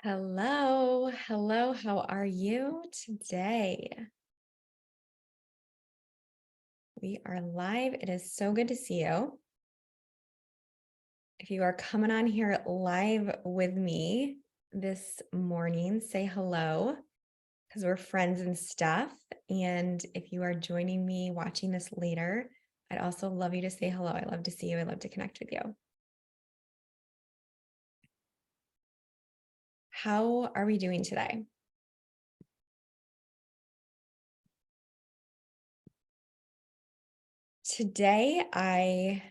Hello, hello. How are you today? We are live. It is so good to see you. If you are coming on here live with me this morning, say hello because we're friends and stuff. And if you are joining me watching this later, I'd also love you to say hello. I love to see you. I love to connect with you. How are we doing today? Today, I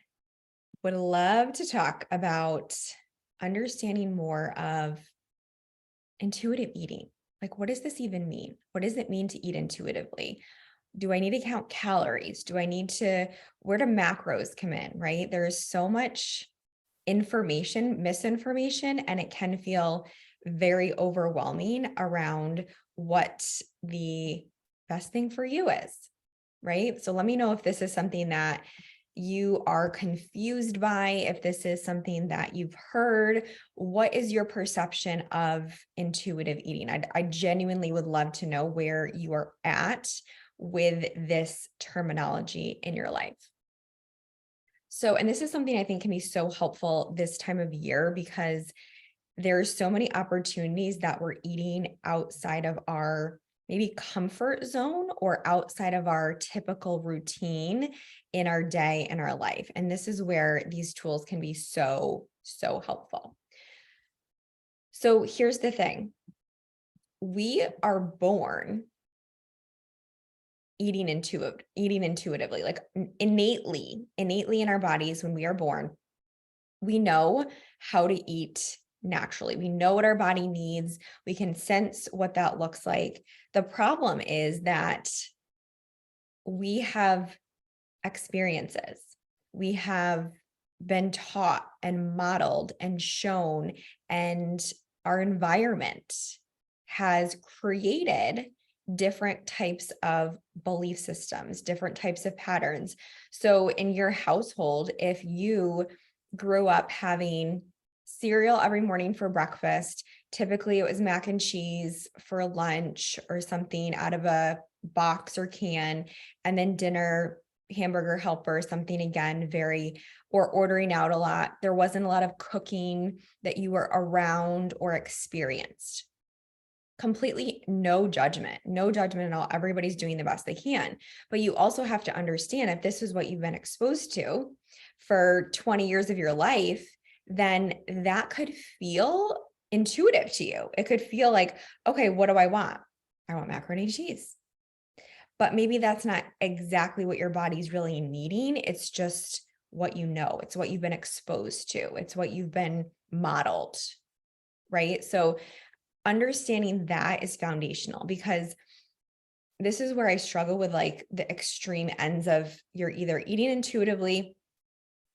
would love to talk about understanding more of intuitive eating. Like, what does this even mean? What does it mean to eat intuitively? Do I need to count calories? Where do macros come in, right? There's so much information, misinformation, and it can feel very overwhelming around what the best thing for you is, right? So let me know if this is something that you are confused by, if this is something that you've heard. What is your perception of intuitive eating? I genuinely would love to know where you are at with this terminology in your life. So, and this is something I think can be so helpful this time of year because there's so many opportunities that we're eating outside of our maybe comfort zone or outside of our typical routine in our day and our life. And this is where these tools can be so, so helpful. So here's the thing. We are born eating intuitively, like innately in our bodies when we are born. We know how to eat naturally. We know what our body needs. We can sense what that looks like. The problem is that we have experiences. We have been taught and modeled and shown, and our environment has created different types of belief systems, different types of patterns. So, in your household, if you grew up having cereal every morning for breakfast, typically it was mac and cheese for lunch or something out of a box or can, and then dinner, hamburger helper, something again, or ordering out a lot. There wasn't a lot of cooking that you were around or experienced. Completely no judgment, no judgment at all. Everybody's doing the best they can. But you also have to understand if this is what you've been exposed to for 20 years of your life, then that could feel intuitive to you. It could feel like, okay, what do I want? I want macaroni and cheese. But maybe that's not exactly what your body's really needing. It's just what you know. It's what you've been exposed to. It's what you've been modeled, right? So understanding that is foundational because this is where I struggle with like the extreme ends of you're either eating intuitively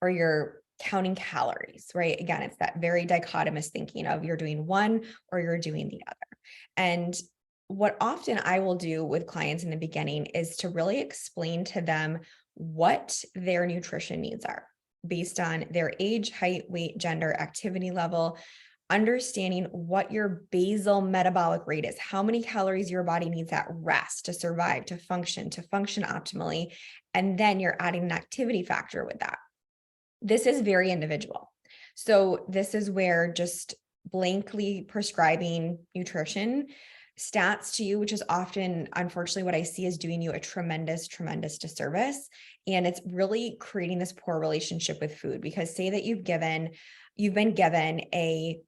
or you're counting calories, right? Again, it's that very dichotomous thinking of you're doing one or you're doing the other. And what often I will do with clients in the beginning is to really explain to them what their nutrition needs are based on their age, height, weight, gender, activity level, understanding what your basal metabolic rate is, how many calories your body needs at rest to survive, to function optimally. And then you're adding an activity factor with that. This is very individual. So this is where just blankly prescribing nutrition stats to you, which is often, unfortunately, what I see is doing you a tremendous, tremendous disservice. And it's really creating this poor relationship with food because say that you've been given a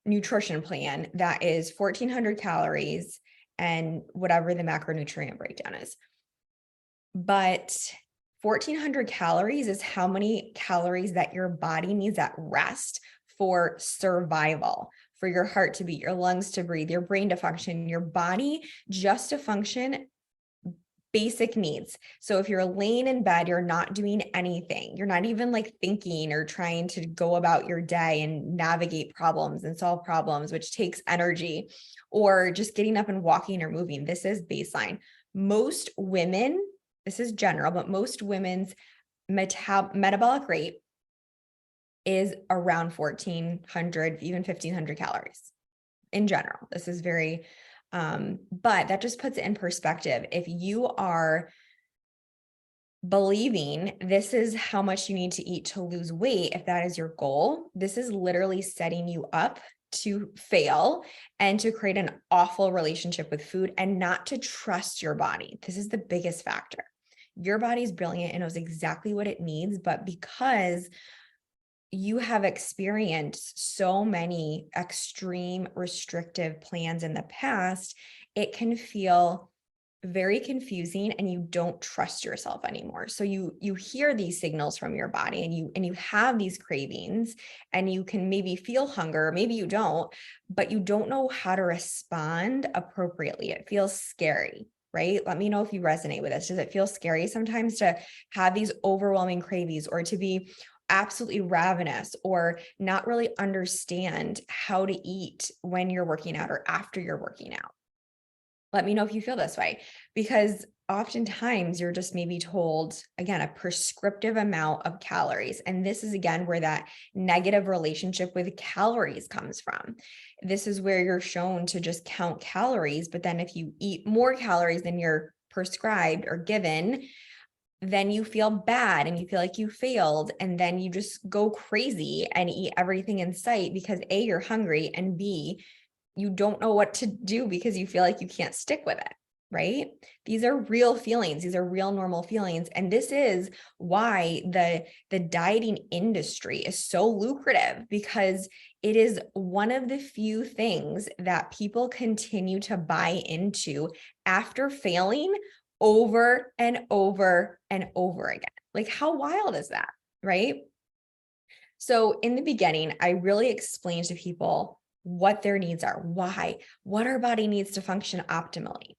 nutrition plan that is 1,400 calories and whatever the macronutrient breakdown is. But 1,400 calories is how many calories that your body needs at rest for survival, for your heart to beat, your lungs to breathe, your brain to function, your body just to function, basic needs. So if you're laying in bed, you're not doing anything. You're not even like thinking or trying to go about your day and navigate problems and solve problems, which takes energy, or just getting up and walking or moving. This is baseline. Most women, this is general, but most women's metabolic rate is around 1,400, even 1,500 calories in general. This is very, but that just puts it in perspective. If you are believing this is how much you need to eat to lose weight, if that is your goal, this is literally setting you up to fail and to create an awful relationship with food and not to trust your body. This is the biggest factor. Your body is brilliant and knows exactly what it needs, but because you have experienced so many extreme restrictive plans in the past, it can feel very confusing and you don't trust yourself anymore. So you hear these signals from your body and you have these cravings and you can maybe feel hunger, maybe you don't, but you don't know how to respond appropriately. It feels scary, right? Let me know if you resonate with this. Does it feel scary sometimes to have these overwhelming cravings or to be absolutely ravenous or not really understand how to eat when you're working out or after you're working out? Let me know if you feel this way, because oftentimes you're just maybe told, again, a prescriptive amount of calories. And this is again where that negative relationship with calories comes from. This is where you're shown to just count calories, but then if you eat more calories than you're prescribed or given, then you feel bad and you feel like you failed. And then you just go crazy and eat everything in sight because A, you're hungry, and B, you don't know what to do because you feel like you can't stick with it, right? These are real feelings. These are real normal feelings. And this is why the dieting industry is so lucrative, because it is one of the few things that people continue to buy into after failing over and over and over again. Like, how wild is that, right? So in the beginning, I really explained to people what their needs are, why, what our body needs to function optimally.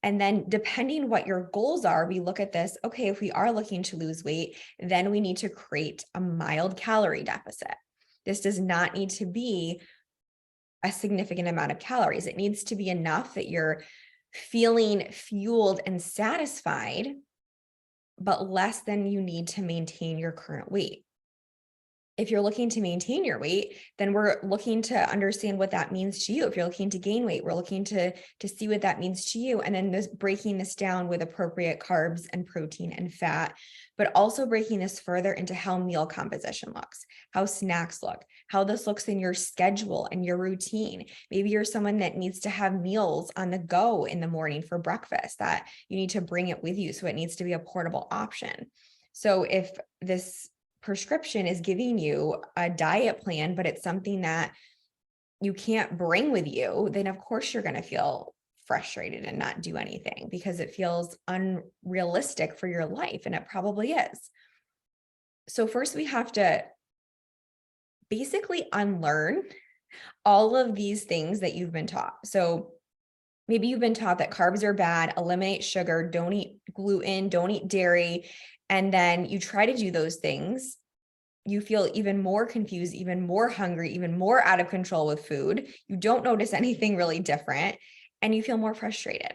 And then depending what your goals are, we look at this, okay, if we are looking to lose weight, then we need to create a mild calorie deficit. This does not need to be a significant amount of calories. It needs to be enough that you're feeling fueled and satisfied, but less than you need to maintain your current weight. If you're looking to maintain your weight, then we're looking to understand what that means to you. If you're looking to gain weight, we're looking to see what that means to you. And then breaking this down with appropriate carbs and protein and fat, but also breaking this further into how meal composition looks, how snacks look, how this looks in your schedule and your routine. Maybe you're someone that needs to have meals on the go in the morning for breakfast, that you need to bring it with you. So it needs to be a portable option. So if this prescription is giving you a diet plan, but it's something that you can't bring with you, then of course you're going to feel frustrated and not do anything because it feels unrealistic for your life, and it probably is. So first we have to basically unlearn all of these things that you've been taught. So maybe you've been taught that carbs are bad, eliminate sugar, don't eat gluten, don't eat dairy, and then you try to do those things. You feel even more confused, even more hungry, even more out of control with food. You don't notice anything really different, and you feel more frustrated.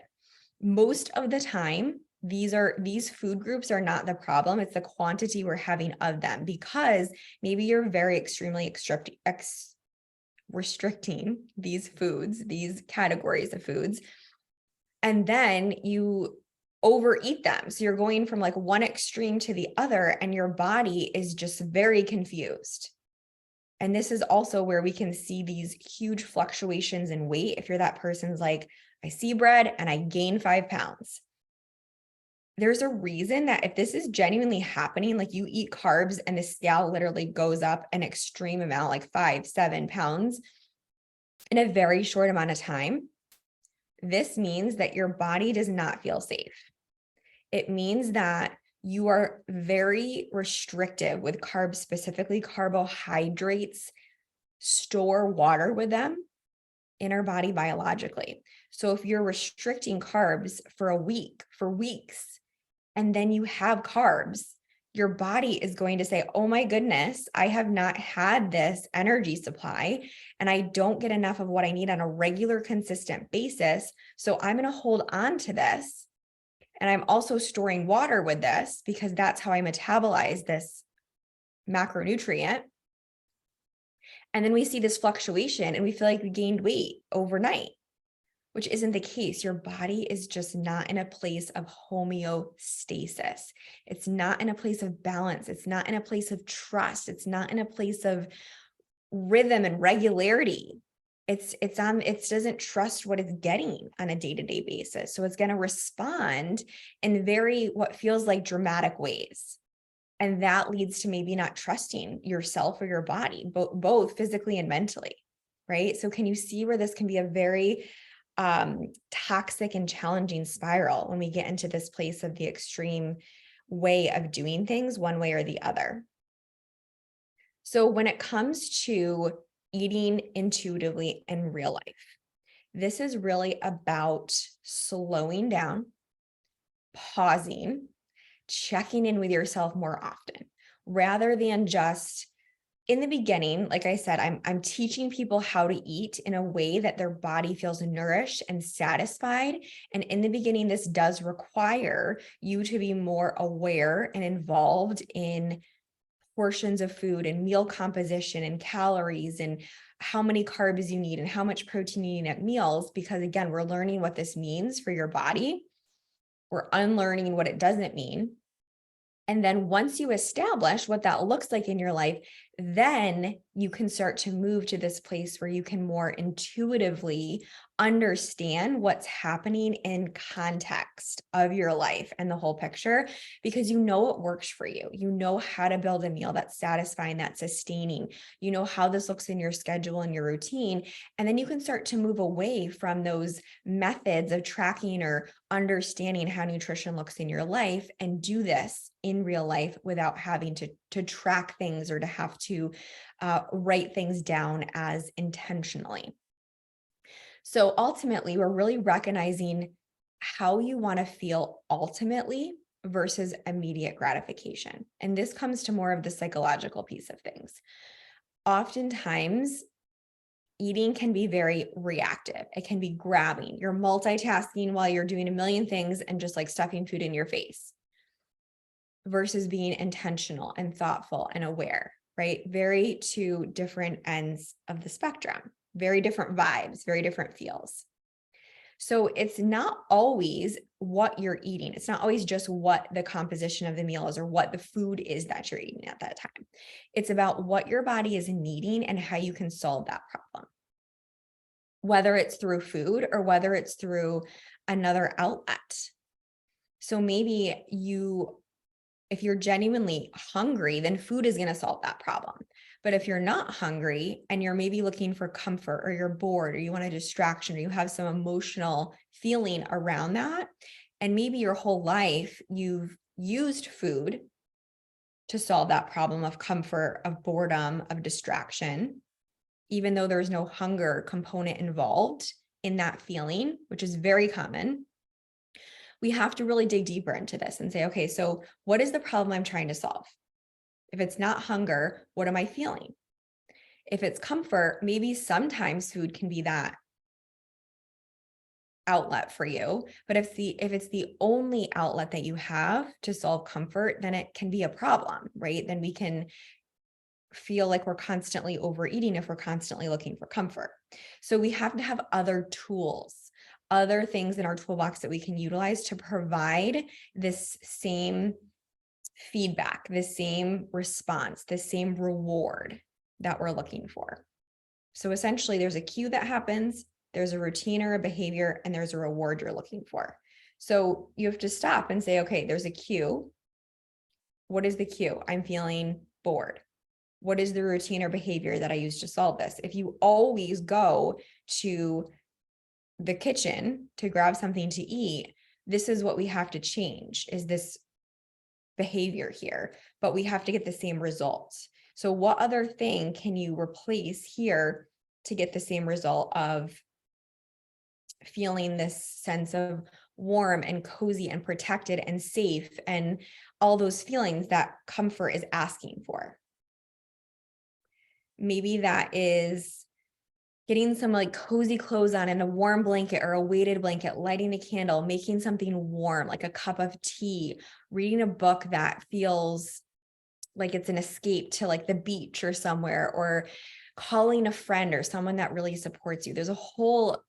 Most of the time, these food groups are not the problem. It's the quantity we're having of them, because maybe you're very extremely restricting these foods, these categories of foods, and then you overeat them. So you're going from like one extreme to the other, and your body is just very confused. And this is also where we can see these huge fluctuations in weight. If you're that person's like, I see bread and I gain 5 pounds. There's a reason that if this is genuinely happening, like you eat carbs and the scale literally goes up an extreme amount, like 5-7 pounds in a very short amount of time, this means that your body does not feel safe. It means that you are very restrictive with carbs, specifically carbohydrates store water with them in our body biologically. So if you're restricting carbs for a week, for weeks, and then you have carbs, your body is going to say, oh my goodness, I have not had this energy supply and I don't get enough of what I need on a regular, consistent basis. So I'm going to hold on to this. And I'm also storing water with this because that's how I metabolize this macronutrient. And then we see this fluctuation and we feel like we gained weight overnight, which isn't the case. Your body is just not in a place of homeostasis. It's not in a place of balance. It's not in a place of trust. It's not in a place of rhythm and regularity. It doesn't trust what it's getting on a day-to-day basis. So it's going to respond in very, what feels like dramatic ways. And that leads to maybe not trusting yourself or your body, both physically and mentally, right? So can you see where this can be a very toxic and challenging spiral when we get into this place of the extreme way of doing things one way or the other? So when it comes to eating intuitively in real life, this is really about slowing down, pausing, checking in with yourself more often, rather than just in the beginning. Like I said, I'm teaching people how to eat in a way that their body feels nourished and satisfied. And in the beginning, this does require you to be more aware and involved in portions of food and meal composition and calories and how many carbs you need and how much protein you need at meals, because again, we're learning what this means for your body. We're unlearning what it doesn't mean. And then once you establish what that looks like in your life, then you can start to move to this place where you can more intuitively understand what's happening in context of your life and the whole picture, because you know what works for you. You know how to build a meal that's satisfying, that's sustaining. You know how this looks in your schedule and your routine. And then you can start to move away from those methods of tracking or understanding how nutrition looks in your life and do this in real life without having to track things or to have to write things down as intentionally. So ultimately, we're really recognizing how you want to feel ultimately versus immediate gratification. And this comes to more of the psychological piece of things. Oftentimes, eating can be very reactive. It can be grabbing. You're multitasking while you're doing a million things and just like stuffing food in your face, versus being intentional and thoughtful and aware, right? Very two different ends of the spectrum, very different vibes, very different feels. So it's not always what you're eating. It's not always just what the composition of the meal is or what the food is that you're eating at that time. It's about what your body is needing and how you can solve that problem, whether it's through food or whether it's through another outlet. So maybe if you're genuinely hungry, then food is going to solve that problem. But if you're not hungry and you're maybe looking for comfort, or you're bored, or you want a distraction, or you have some emotional feeling around that, and maybe your whole life you've used food to solve that problem of comfort, of boredom, of distraction, even though there's no hunger component involved in that feeling, which is very common, we have to really dig deeper into this and say, okay, so what is the problem I'm trying to solve? If it's not hunger, what am I feeling? If it's comfort, maybe sometimes food can be that outlet for you. But if it's the only outlet that you have to solve comfort, then it can be a problem, right? Then we can feel like we're constantly overeating if we're constantly looking for comfort. So we have to have other tools, other things in our toolbox that we can utilize to provide this same feedback, the same response, the same reward that we're looking for. So essentially, there's a cue that happens, there's a routine or a behavior, and there's a reward you're looking for. So you have to stop and say, okay, there's a cue. What is the cue? I'm feeling bored. What is the routine or behavior that I use to solve this? If you always go to the kitchen to grab something to eat, this is what we have to change, is this behavior here, but we have to get the same results. So what other thing can you replace here to get the same result of feeling this sense of warm and cozy and protected and safe and all those feelings that comfort is asking for? Maybe that is getting some like cozy clothes on and a warm blanket or a weighted blanket, lighting a candle, making something warm, like a cup of tea, reading a book that feels like it's an escape to like the beach or somewhere, or calling a friend or someone that really supports you. There's a whole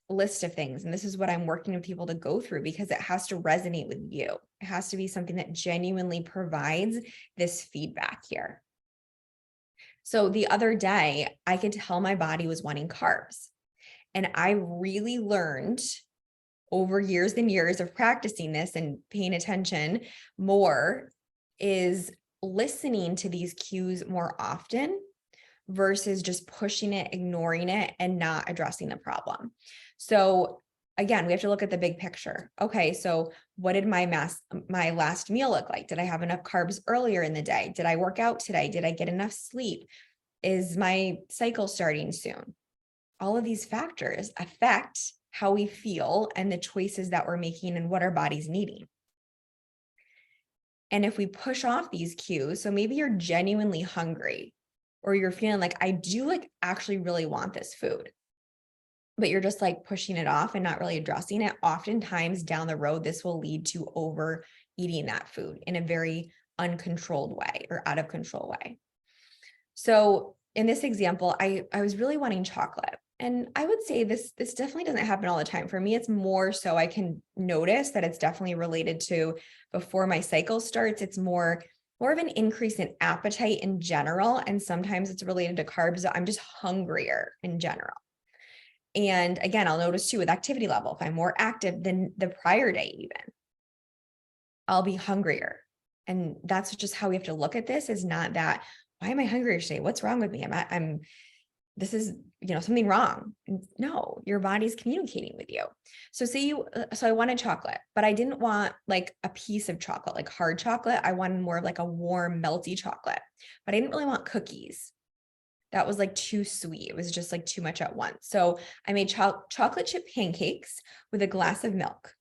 list of things. And this is what I'm working with people to go through because it has to resonate with you. It has to be something that genuinely provides this feedback here. So the other day, I could tell my body was wanting carbs. And I really learned over years and years of practicing this and paying attention more is listening to these cues more often versus just pushing it, ignoring it, and not addressing the problem. So again, we have to look at the big picture. Okay, so what did my last meal look like? Did I have enough carbs earlier in the day? Did I work out today? Did I get enough sleep? Is my cycle starting soon? All of these factors affect how we feel and the choices that we're making and what our body's needing. And if we push off these cues, so maybe you're genuinely hungry or you're feeling like, I do like actually really want this food, but you're just like pushing it off and not really addressing it. Oftentimes down the road, this will lead to overeating that food in a very uncontrolled way or out of control way. So in this example, I was really wanting chocolate. And I would say this definitely doesn't happen all the time. For me, it's more so I can notice that it's definitely related to before my cycle starts. It's more of an increase in appetite in general. And sometimes it's related to carbs. I'm just hungrier in general. And again, I'll notice too with activity level, if I'm more active than the prior day, even, I'll be hungrier. And that's just how we have to look at this, is not that, why am I hungry today? What's wrong with me? This is, something wrong. No, your body's communicating with you. So so I wanted chocolate, but I didn't want like a piece of chocolate, like hard chocolate. I wanted more of like a warm, melty chocolate, but I didn't really want cookies. That was like too sweet. It was just like too much at once. So I made chocolate chip pancakes with a glass of milk.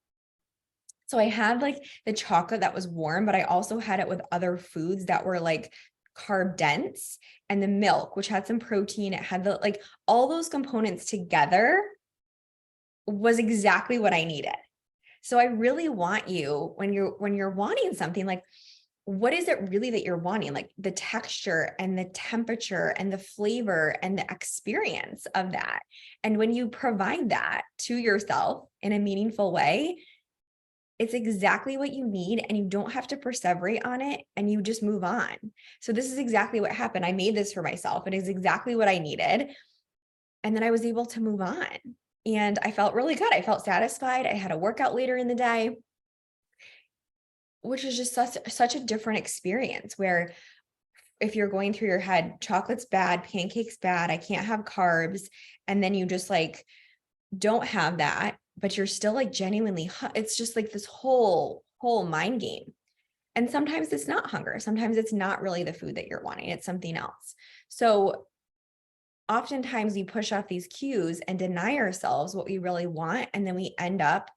So I had like the chocolate that was warm, but I also had it with other foods that were like carb dense, and the milk, which had some protein. It had all those components together was exactly what I needed. So I really want you, when you're wanting something, like, what is it really that you're wanting? Like the texture and the temperature and the flavor and the experience of that. And when you provide that to yourself in a meaningful way, it's exactly what you need, and you don't have to perseverate on it, and you just move on. So this is exactly what happened. I made this for myself. It is exactly what I needed. And then I was able to move on, and I felt really good. I felt satisfied. I had a workout later in the day, which is just such a different experience, where if you're going through your head, chocolate's bad, pancakes bad, I can't have carbs. And then you just like don't have that, but you're still like genuinely, it's just like this whole mind game. And sometimes it's not hunger. Sometimes it's not really the food that you're wanting. It's something else. So oftentimes we push off these cues and deny ourselves what we really want. And then we end up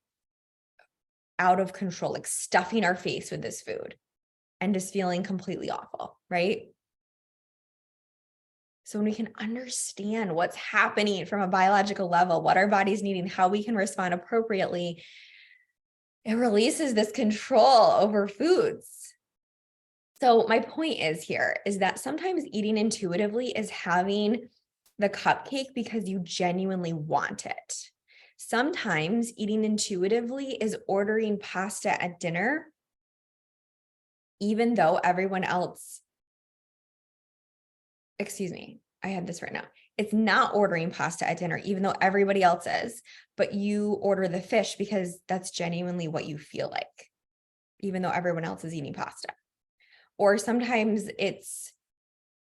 out of control, like stuffing our face with this food and just feeling completely awful, right? So when we can understand what's happening from a biological level, what our body's needing, how we can respond appropriately, it releases this control over foods. So my point is that sometimes eating intuitively is having the cupcake because you genuinely want it. Sometimes eating intuitively is ordering pasta at dinner, even though everyone else, I had this right now. It's not ordering pasta at dinner, even though everybody else is, but you order the fish because that's genuinely what you feel like, even though everyone else is eating pasta. Or sometimes it's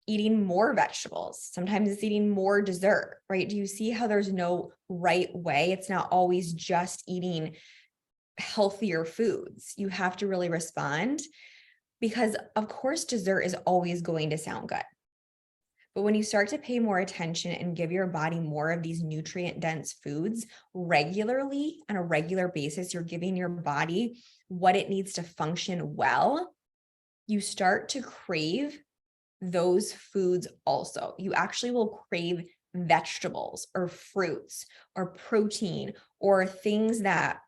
eating more vegetables. Sometimes it's eating more dessert, right? Do you see how there's no right way? It's not always just eating healthier foods. You have to really respond, because of course, dessert is always going to sound good. But when you start to pay more attention and give your body more of these nutrient dense foods regularly on a regular basis, you're giving your body what it needs to function well. You start to crave those foods also. You actually will crave vegetables or fruits or protein or things that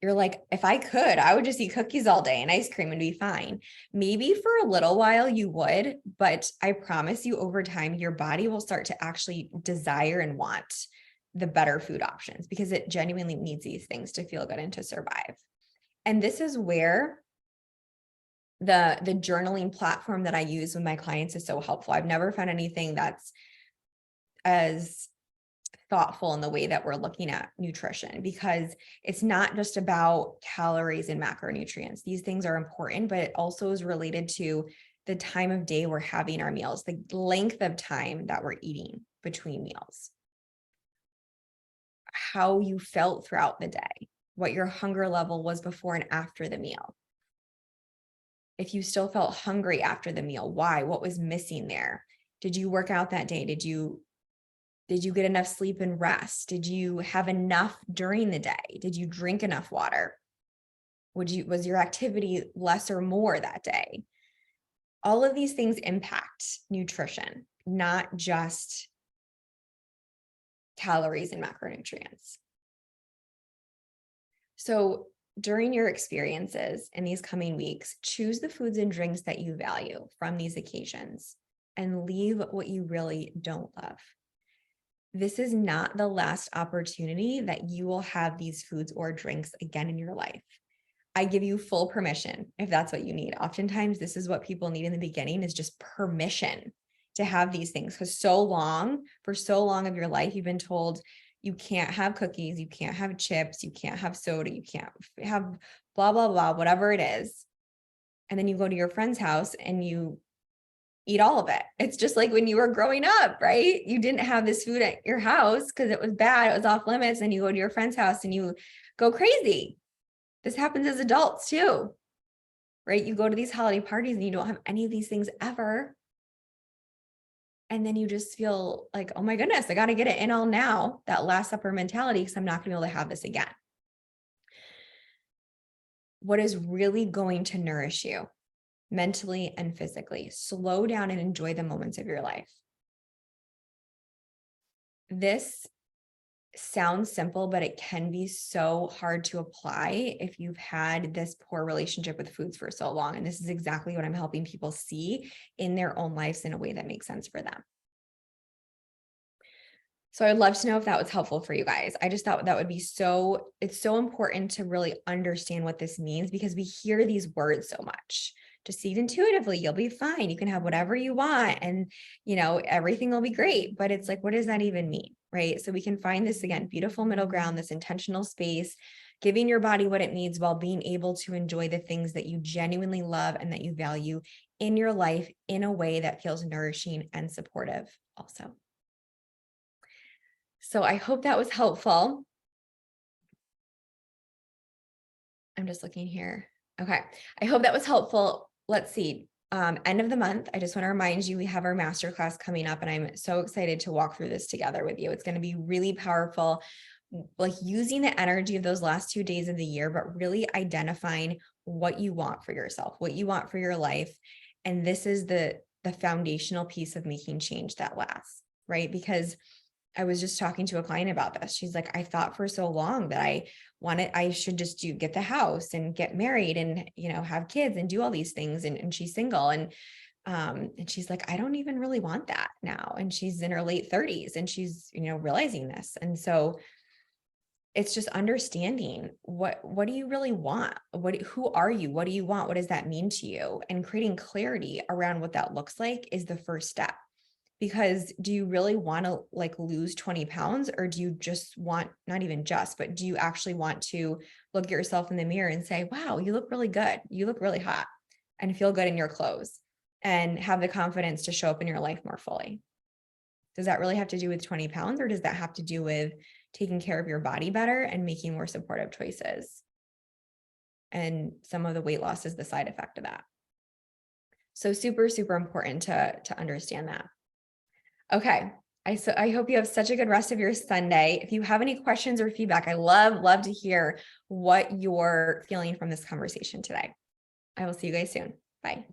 you're like, if I could, I would just eat cookies all day and ice cream and be fine. Maybe for a little while you would, but I promise you over time, your body will start to actually desire and want the better food options because it genuinely needs these things to feel good and to survive. And this is where the journaling platform that I use with my clients is so helpful. I've never found anything that's as thoughtful in the way that we're looking at nutrition, because it's not just about calories and macronutrients. These things are important, but it also is related to the time of day we're having our meals, the length of time that we're eating between meals, how you felt throughout the day, what your hunger level was before and after the meal. If you still felt hungry after the meal, why? What was missing there? Did you work out that day? Did you get enough sleep and rest? Did you have enough during the day? Did you drink enough water? Was your activity less or more that day? All of these things impact nutrition, not just calories and macronutrients. So during your experiences in these coming weeks, choose the foods and drinks that you value from these occasions and leave what you really don't love. This is not the last opportunity that you will have these foods or drinks again in your life. I give you full permission if that's what you need. Oftentimes, this is what people need in the beginning, is just permission to have these things. Because for so long of your life, you've been told you can't have cookies, you can't have chips, you can't have soda, you can't have blah, blah, blah, whatever it is. And then you go to your friend's house and you eat all of it. It's just like when you were growing up, right? You didn't have this food at your house because it was bad, it was off limits, and you go to your friend's house and you go crazy. This happens as adults too, right? You go to these holiday parties and you don't have any of these things ever. And then you just feel like, oh my goodness, I got to get it in all now, that Last Supper mentality, because I'm not going to be able to have this again. What is really going to nourish you mentally and physically? Slow down and enjoy the moments of your life. This sounds simple, but it can be so hard to apply if you've had this poor relationship with foods for so long. And this is exactly what I'm helping people see in their own lives in a way that makes sense for them. So I'd love to know if that was helpful for you guys. I just thought that would be it's so important to really understand what this means, because we hear these words so much. Just eat intuitively, you'll be fine. You can have whatever you want and, everything will be great. But it's like, what does that even mean? Right? So we can find this, again, beautiful middle ground, this intentional space, giving your body what it needs while being able to enjoy the things that you genuinely love and that you value in your life in a way that feels nourishing and supportive also. So I hope that was helpful. I'm just looking here. Okay. I hope that was helpful. Let's see. End of the month, I just want to remind you, we have our masterclass coming up, and I'm so excited to walk through this together with you. It's going to be really powerful, like using the energy of those last 2 days of the year, but really identifying what you want for yourself, what you want for your life. And this is the foundational piece of making change that lasts, right? Because I was just talking to a client about this. She's like, I thought for so long that I should just get the house and get married and, have kids and do all these things. And she's single. And she's like, I don't even really want that now. And she's in her late 30s and she's, realizing this. And so it's just understanding what do you really want? Who are you? What do you want? What does that mean to you? And creating clarity around what that looks like is the first step. Because do you really want to lose 20 pounds, or do you just want, not even just, but do you actually want to look at yourself in the mirror and say, wow, you look really good. You look really hot, and feel good in your clothes and have the confidence to show up in your life more fully? Does that really have to do with 20 pounds, or does that have to do with taking care of your body better and making more supportive choices? And some of the weight loss is the side effect of that. So super, super important to understand that. Okay. I hope you have such a good rest of your Sunday. If you have any questions or feedback, I love to hear what you're feeling from this conversation today. I will see you guys soon. Bye.